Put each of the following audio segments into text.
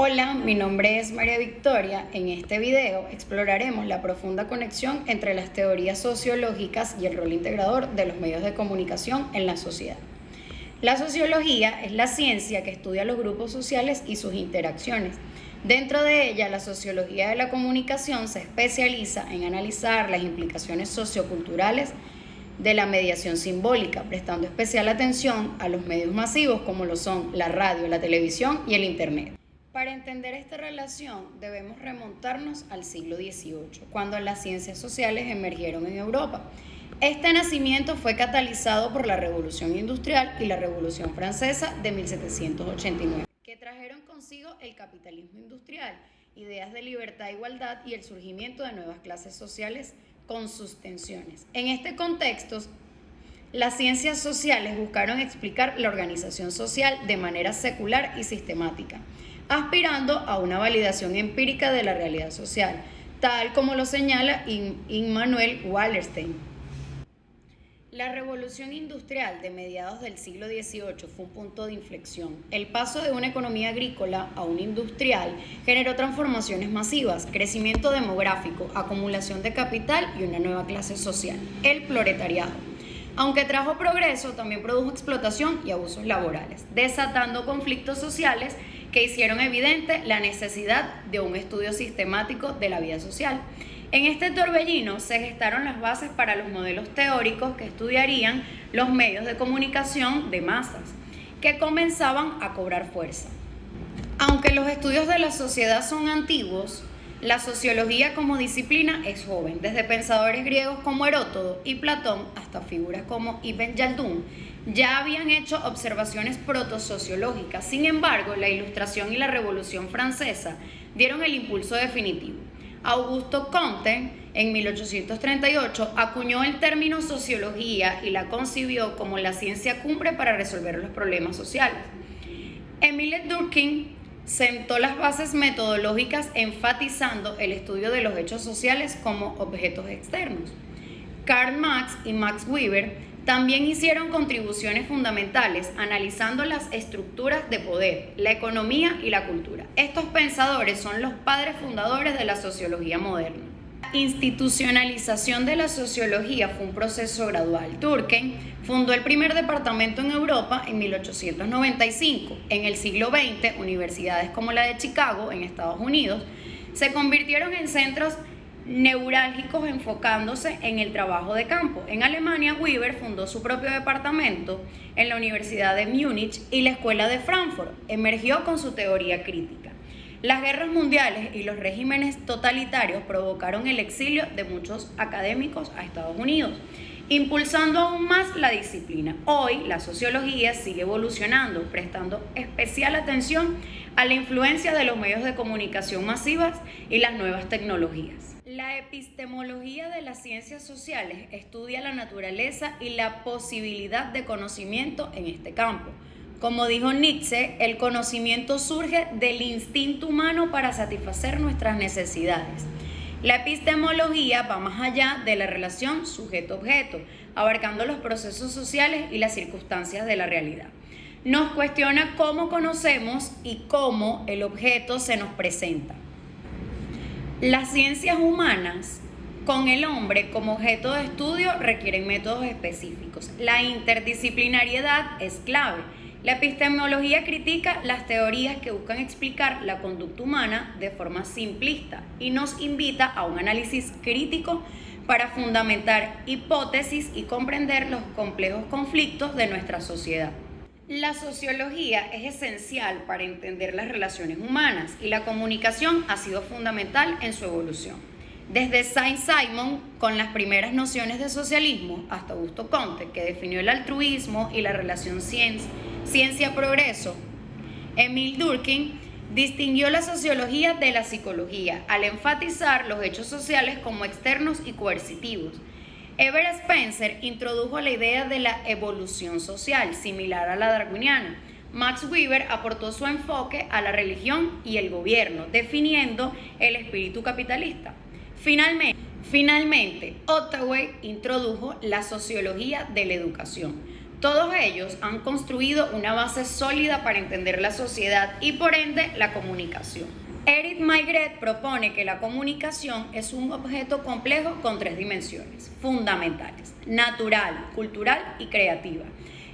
Hola, mi nombre es María Victoria. En este video exploraremos la profunda conexión entre las teorías sociológicas y el rol integrador de los medios de comunicación en la sociedad. La sociología es la ciencia que estudia los grupos sociales y sus interacciones. Dentro de ella, la sociología de la comunicación se especializa en analizar las implicaciones socioculturales de la mediación simbólica, prestando especial atención a los medios masivos como lo son la radio, la televisión y el Internet. Para entender esta relación debemos remontarnos al siglo XVIII, cuando las ciencias sociales emergieron en Europa. Este nacimiento fue catalizado por la Revolución Industrial y la Revolución Francesa de 1789, que trajeron consigo el capitalismo industrial, ideas de libertad e igualdad y el surgimiento de nuevas clases sociales con sus tensiones. En este contexto, las ciencias sociales buscaron explicar la organización social de manera secular y sistemática, aspirando a una validación empírica de la realidad social, tal como lo señala Immanuel Wallerstein. La revolución industrial de mediados del siglo XVIII fue un punto de inflexión. El paso de una economía agrícola a una industrial generó transformaciones masivas, crecimiento demográfico, acumulación de capital y una nueva clase social, el proletariado. Aunque trajo progreso, también produjo explotación y abusos laborales, desatando conflictos sociales que hicieron evidente la necesidad de un estudio sistemático de la vida social. En este torbellino se gestaron las bases para los modelos teóricos que estudiarían los medios de comunicación de masas, que comenzaban a cobrar fuerza. Aunque los estudios de la sociedad son antiguos, la sociología como disciplina es joven, desde pensadores griegos como Heródoto y Platón hasta figuras como Ibn Khaldun ya habían hecho observaciones protosociológicas. Sin embargo, la Ilustración y la Revolución Francesa dieron el impulso definitivo. Auguste Comte, en 1838, acuñó el término sociología y la concibió como la ciencia cumbre para resolver los problemas sociales. Émile Durkheim sentó las bases metodológicas enfatizando el estudio de los hechos sociales como objetos externos. Karl Marx y Max Weber también hicieron contribuciones fundamentales analizando las estructuras de poder, la economía y la cultura. Estos pensadores son los padres fundadores de la sociología moderna. La institucionalización de la sociología fue un proceso gradual. Durkheim fundó el primer departamento en Europa en 1895. En el siglo XX, universidades como la de Chicago, en Estados Unidos, se convirtieron en centros neurálgicos enfocándose en el trabajo de campo. En Alemania, Weber fundó su propio departamento en la Universidad de Múnich y la Escuela de Frankfurt. Emergió con su teoría crítica. Las guerras mundiales y los regímenes totalitarios provocaron el exilio de muchos académicos a Estados Unidos, impulsando aún más la disciplina. Hoy, la sociología sigue evolucionando, prestando especial atención a la influencia de los medios de comunicación masivas y las nuevas tecnologías. La epistemología de las ciencias sociales estudia la naturaleza y la posibilidad de conocimiento en este campo. Como dijo Nietzsche, el conocimiento surge del instinto humano para satisfacer nuestras necesidades. La epistemología va más allá de la relación sujeto-objeto, abarcando los procesos sociales y las circunstancias de la realidad. Nos cuestiona cómo conocemos y cómo el objeto se nos presenta. Las ciencias humanas, con el hombre como objeto de estudio, requieren métodos específicos. La interdisciplinariedad es clave. La epistemología critica las teorías que buscan explicar la conducta humana de forma simplista y nos invita a un análisis crítico para fundamentar hipótesis y comprender los complejos conflictos de nuestra sociedad. La sociología es esencial para entender las relaciones humanas y la comunicación ha sido fundamental en su evolución. Desde Saint-Simon, con las primeras nociones de socialismo, hasta Auguste Comte, que definió el altruismo y la relación ciencia-progreso, Émile Durkheim distinguió la sociología de la psicología al enfatizar los hechos sociales como externos y coercitivos. Herbert Spencer introdujo la idea de la evolución social, similar a la darwiniana. Max Weber aportó su enfoque a la religión y el gobierno, definiendo el espíritu capitalista. Finalmente, Ottaway introdujo la sociología de la educación, Todos ellos han construido una base sólida para entender la sociedad y por ende la comunicación. Eric Maigret propone que la comunicación es un objeto complejo con 3 dimensiones fundamentales: natural, cultural y creativa.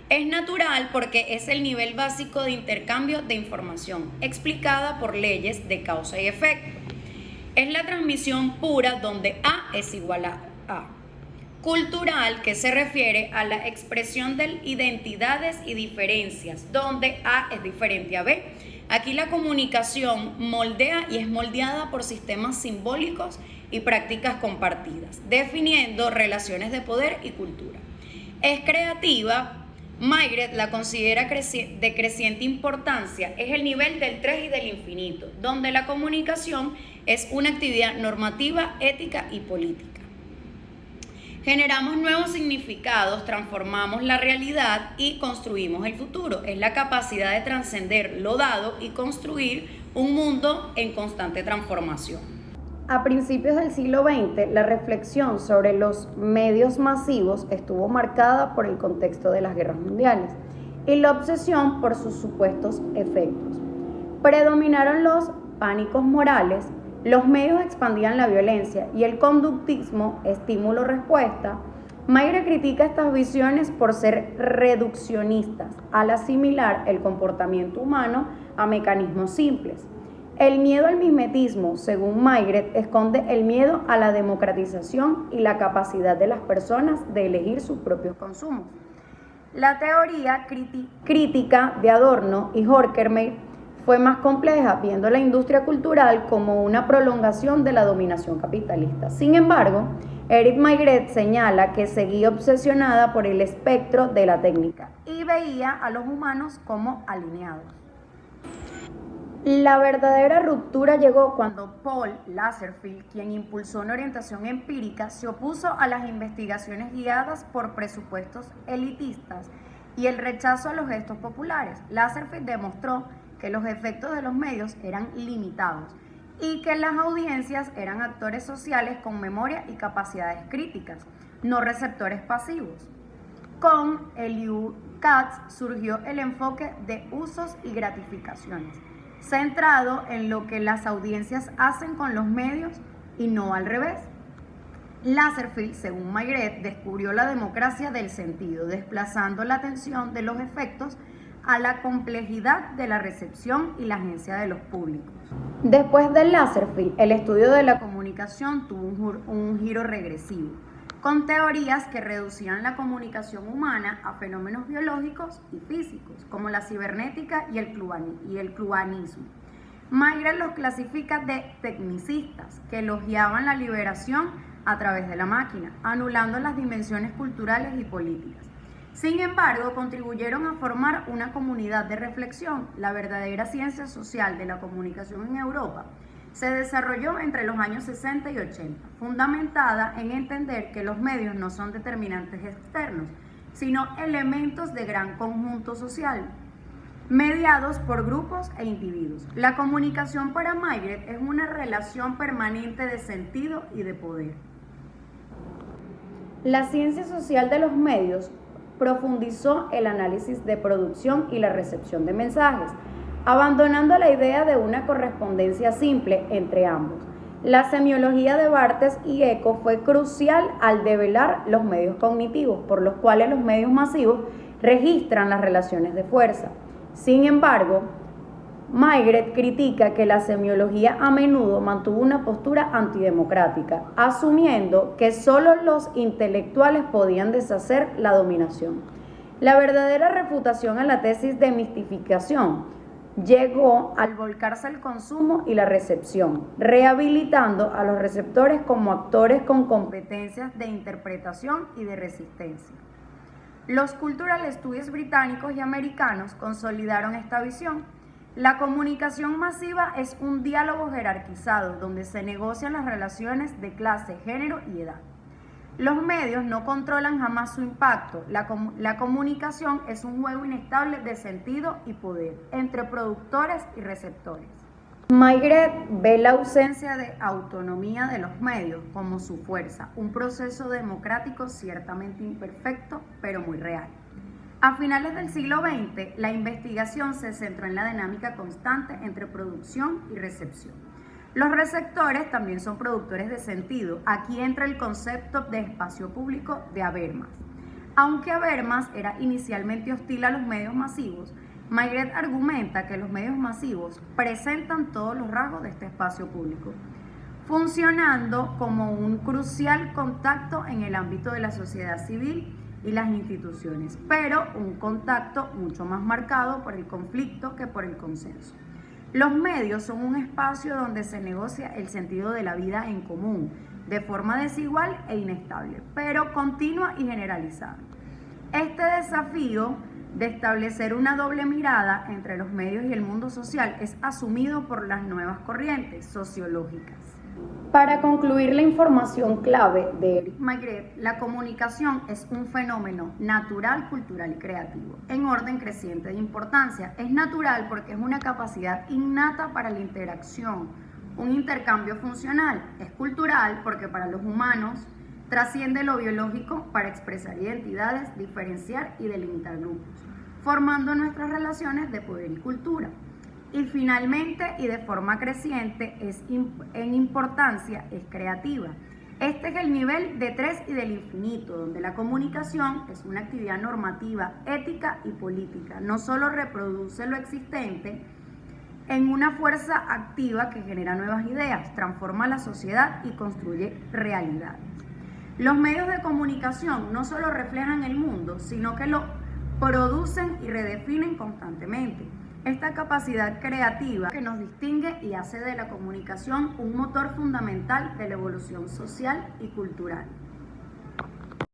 Es natural porque es el nivel básico de intercambio de información, explicada por leyes de causa y efecto. Es la transmisión pura donde A es igual a A. Cultural, que se refiere a la expresión de identidades y diferencias, donde A es diferente a B. Aquí la comunicación moldea y es moldeada por sistemas simbólicos y prácticas compartidas, definiendo relaciones de poder y cultura. Es creativa. Maigret la considera de creciente importancia, es el nivel del 3 y del infinito, donde la comunicación es una actividad normativa, ética y política. Generamos nuevos significados, transformamos la realidad y construimos el futuro. Es la capacidad de trascender lo dado y construir un mundo en constante transformación. A principios del siglo XX, la reflexión sobre los medios masivos estuvo marcada por el contexto de las guerras mundiales y la obsesión por sus supuestos efectos. Predominaron los pánicos morales, los medios expandían la violencia y el conductismo, estímulo-respuesta. Maigret critica estas visiones por ser reduccionistas, al asimilar el comportamiento humano a mecanismos simples. El miedo al mimetismo, según Maigret, esconde el miedo a la democratización y la capacidad de las personas de elegir sus propios consumos. La teoría crítica de Adorno y Horkheimer fue más compleja, viendo la industria cultural como una prolongación de la dominación capitalista. Sin embargo, Eric Maigret señala que seguía obsesionada por el espectro de la técnica y veía a los humanos como alineados. La verdadera ruptura llegó cuando Paul Lazarsfeld, quien impulsó una orientación empírica, se opuso a las investigaciones guiadas por presupuestos elitistas y el rechazo a los gestos populares. Lazarsfeld demostró que los efectos de los medios eran limitados y que las audiencias eran actores sociales con memoria y capacidades críticas, no receptores pasivos. Con Elihu Katz surgió el enfoque de usos y gratificaciones, centrado en lo que las audiencias hacen con los medios y no al revés. Lazarsfeld, según Maigret, descubrió la democracia del sentido, desplazando la atención de los efectos a la complejidad de la recepción y la agencia de los públicos. Después de Lazarsfeld, el estudio de la comunicación tuvo un giro regresivo, con teorías que reducían la comunicación humana a fenómenos biológicos y físicos, como la cibernética y el cluanismo. Maigret los clasifica de tecnicistas, que elogiaban la liberación a través de la máquina, anulando las dimensiones culturales y políticas. Sin embargo, contribuyeron a formar una comunidad de reflexión. La verdadera ciencia social de la comunicación en Europa se desarrolló entre los años 60 y 80, fundamentada en entender que los medios no son determinantes externos, sino elementos de gran conjunto social, mediados por grupos e individuos. La comunicación para Maigret es una relación permanente de sentido y de poder. La ciencia social de los medios profundizó el análisis de producción y la recepción de mensajes, abandonando la idea de una correspondencia simple entre ambos. La semiología de Barthes y Eco fue crucial al develar los medios cognitivos, por los cuales los medios masivos registran las relaciones de fuerza. Sin embargo, Maigret critica que la semiología a menudo mantuvo una postura antidemocrática, asumiendo que solo los intelectuales podían deshacer la dominación. La verdadera refutación a la tesis de mistificación llegó al volcarse el consumo y la recepción, rehabilitando a los receptores como actores con competencias de interpretación y de resistencia. Los cultural studies británicos y americanos consolidaron esta visión. La comunicación masiva es un diálogo jerarquizado donde se negocian las relaciones de clase, género y edad. Los medios no controlan jamás su impacto. La comunicación es un juego inestable de sentido y poder entre productores y receptores. Maigret ve la ausencia de autonomía de los medios como su fuerza, un proceso democrático ciertamente imperfecto, pero muy real. A finales del siglo XX, la investigación se centró en la dinámica constante entre producción y recepción. Los receptores también son productores de sentido. Aquí entra el concepto de espacio público de Habermas. Aunque Habermas era inicialmente hostil a los medios masivos, Maigret argumenta que los medios masivos presentan todos los rasgos de este espacio público, funcionando como un crucial contacto en el ámbito de la sociedad civil y las instituciones, pero un contacto mucho más marcado por el conflicto que por el consenso. Los medios son un espacio donde se negocia el sentido de la vida en común, de forma desigual e inestable, pero continua y generalizada. Este desafío de establecer una doble mirada entre los medios y el mundo social es asumido por las nuevas corrientes sociológicas. Para concluir la información clave de Éric Maigret, la comunicación es un fenómeno natural, cultural y creativo, en orden creciente de importancia. Es natural porque es una capacidad innata para la interacción, un intercambio funcional. Es cultural porque para los humanos trasciende lo biológico para expresar identidades, diferenciar y delimitar grupos, formando nuestras relaciones de poder y cultura. Y finalmente, y de forma creciente, en importancia, es creativa. Este es el nivel de 3 y del infinito, donde la comunicación es una actividad normativa, ética y política. No solo reproduce lo existente en una fuerza activa que genera nuevas ideas, transforma la sociedad y construye realidades. Los medios de comunicación no solo reflejan el mundo, sino que lo producen y redefinen constantemente. Esta capacidad creativa que nos distingue y hace de la comunicación un motor fundamental de la evolución social y cultural.